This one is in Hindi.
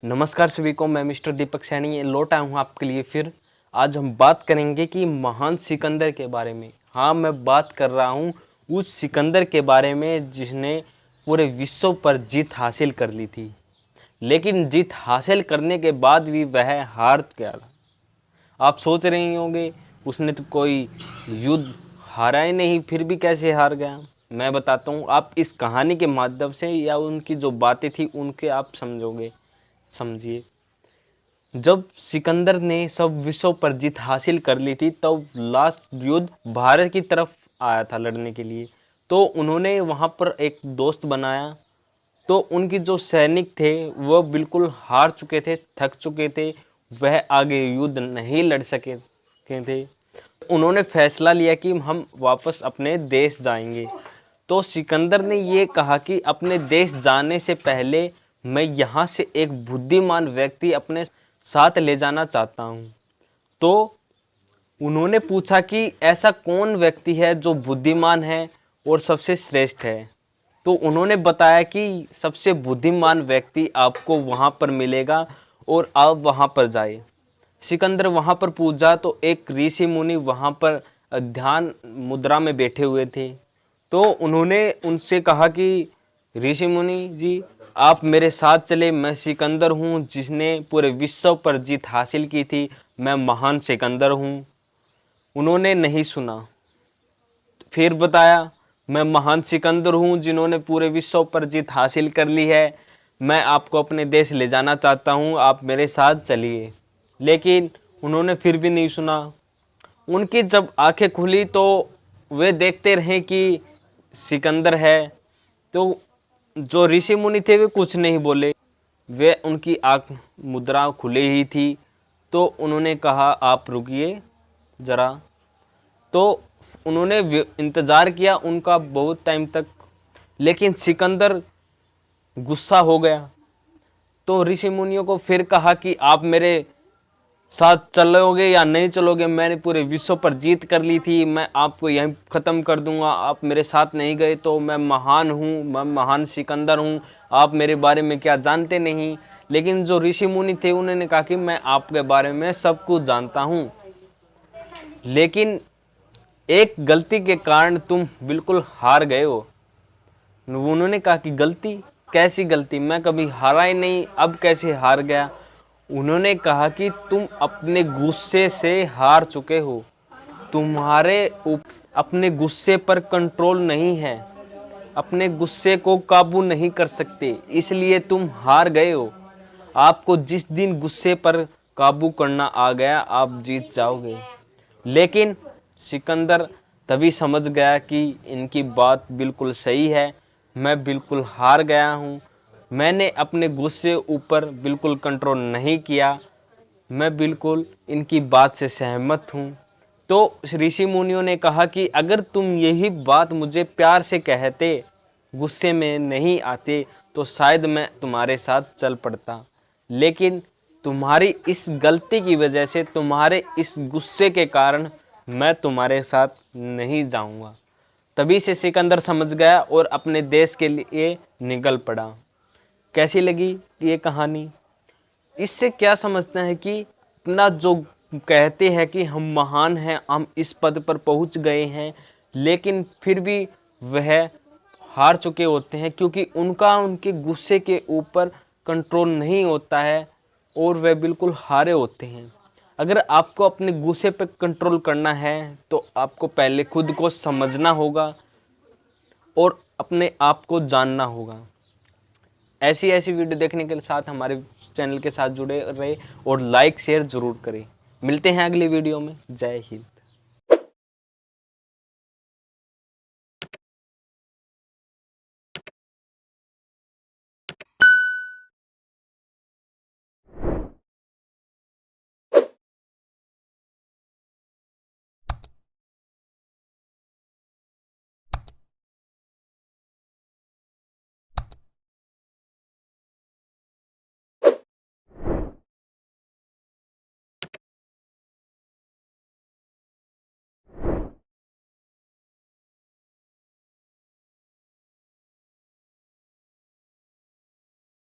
नमस्कार सभी को, मैं मिस्टर दीपक सैनी लौट आया हूँ आपके लिए फिर। आज हम बात करेंगे कि महान सिकंदर के बारे में। हाँ, मैं बात कर रहा हूँ उस सिकंदर के बारे में जिसने पूरे विश्व पर जीत हासिल कर ली थी, लेकिन जीत हासिल करने के बाद भी वह हार गया था। आप सोच रहे होंगे उसने तो कोई युद्ध हारा ही नहीं, फिर भी कैसे हार गया। मैं बताता हूँ, आप इस कहानी के माध्यम से या उनकी जो बातें थी उनके आप समझिए। जब सिकंदर ने सब विश्व पर जीत हासिल कर ली थी, तब लास्ट युद्ध भारत की तरफ आया था लड़ने के लिए। तो उन्होंने वहाँ पर एक दोस्त बनाया। तो उनके जो सैनिक थे वह बिल्कुल हार चुके थे, थक चुके थे, वह आगे युद्ध नहीं लड़ सके थे। उन्होंने फैसला लिया कि हम वापस अपने देश जाएंगे। तो सिकंदर ने ये कहा कि अपने देश जाने से पहले मैं यहाँ से एक बुद्धिमान व्यक्ति अपने साथ ले जाना चाहता हूँ। तो उन्होंने पूछा कि ऐसा कौन व्यक्ति है जो बुद्धिमान है और सबसे श्रेष्ठ है। तो उन्होंने बताया कि सबसे बुद्धिमान व्यक्ति आपको वहाँ पर मिलेगा और आप वहाँ पर जाए। सिकंदर वहाँ पर पूछा तो एक ऋषि मुनि वहाँ पर ध्यान मुद्रा में बैठे हुए थे। तो उन्होंने उनसे कहा कि ऋषि मुनि जी, आप मेरे साथ चले। मैं सिकंदर हूँ जिसने पूरे विश्व पर जीत हासिल की थी। मैं महान सिकंदर हूँ। उन्होंने नहीं सुना। फिर बताया, मैं महान सिकंदर हूँ जिन्होंने पूरे विश्व पर जीत हासिल कर ली है। मैं आपको अपने देश ले जाना चाहता हूँ, आप मेरे साथ चलिए। लेकिन उन्होंने फिर भी नहीं सुना। उनकी जब आंखें खुली तो वे देखते रहे कि सिकंदर है। तो जो ऋषि मुनि थे वे कुछ नहीं बोले, वे उनकी आंख मुद्रा खुली ही थी। तो उन्होंने कहा, आप रुकिए ज़रा। तो उन्होंने इंतज़ार किया उनका बहुत टाइम तक, लेकिन सिकंदर गुस्सा हो गया। तो ऋषि मुनियों को फिर कहा कि आप मेरे साथ चलोगे या नहीं चलोगे। मैंने पूरे विश्व पर जीत कर ली थी, मैं आपको यहीं ख़त्म कर दूंगा। आप मेरे साथ नहीं गए तो मैं महान हूँ, मैं महान सिकंदर हूँ, आप मेरे बारे में क्या जानते नहीं। लेकिन जो ऋषि मुनि थे उन्होंने कहा कि मैं आपके बारे में सब कुछ जानता हूँ, लेकिन एक गलती के कारण तुम बिल्कुल हार गए हो। उन्होंने कहा कि गलती? कैसी गलती? मैं कभी हारा ही नहीं, अब कैसे हार गया? उन्होंने कहा कि तुम अपने गुस्से से हार चुके हो। तुम्हारे अपने गुस्से पर कंट्रोल नहीं है, अपने गुस्से को काबू नहीं कर सकते, इसलिए तुम हार गए हो। आपको जिस दिन गुस्से पर काबू करना आ गया, आप जीत जाओगे। लेकिन सिकंदर तभी समझ गया कि इनकी बात बिल्कुल सही है, मैं बिल्कुल हार गया हूँ। मैंने अपने गुस्से ऊपर बिल्कुल कंट्रोल नहीं किया, मैं बिल्कुल इनकी बात से सहमत हूँ। तो ऋषि मुनियों ने कहा कि अगर तुम यही बात मुझे प्यार से कहते, गुस्से में नहीं आते, तो शायद मैं तुम्हारे साथ चल पड़ता। लेकिन तुम्हारी इस गलती की वजह से, तुम्हारे इस गुस्से के कारण मैं तुम्हारे साथ नहीं जाऊंगा। तभी से सिकंदर समझ गया और अपने देश के लिए निकल पड़ा। कैसी लगी ये कहानी? इससे क्या समझते हैं कि अपना जो कहते हैं कि हम महान हैं, हम इस पद पर पहुंच गए हैं, लेकिन फिर भी वह हार चुके होते हैं, क्योंकि उनके गुस्से के ऊपर कंट्रोल नहीं होता है और वह बिल्कुल हारे होते हैं। अगर आपको अपने गुस्से पर कंट्रोल करना है तो आपको पहले खुद को समझना होगा और अपने आप को जानना होगा। ऐसी ऐसी वीडियो देखने के साथ हमारे चैनल के साथ जुड़े रहे और लाइक शेयर ज़रूर करें। मिलते हैं अगली वीडियो में। जय हिंद।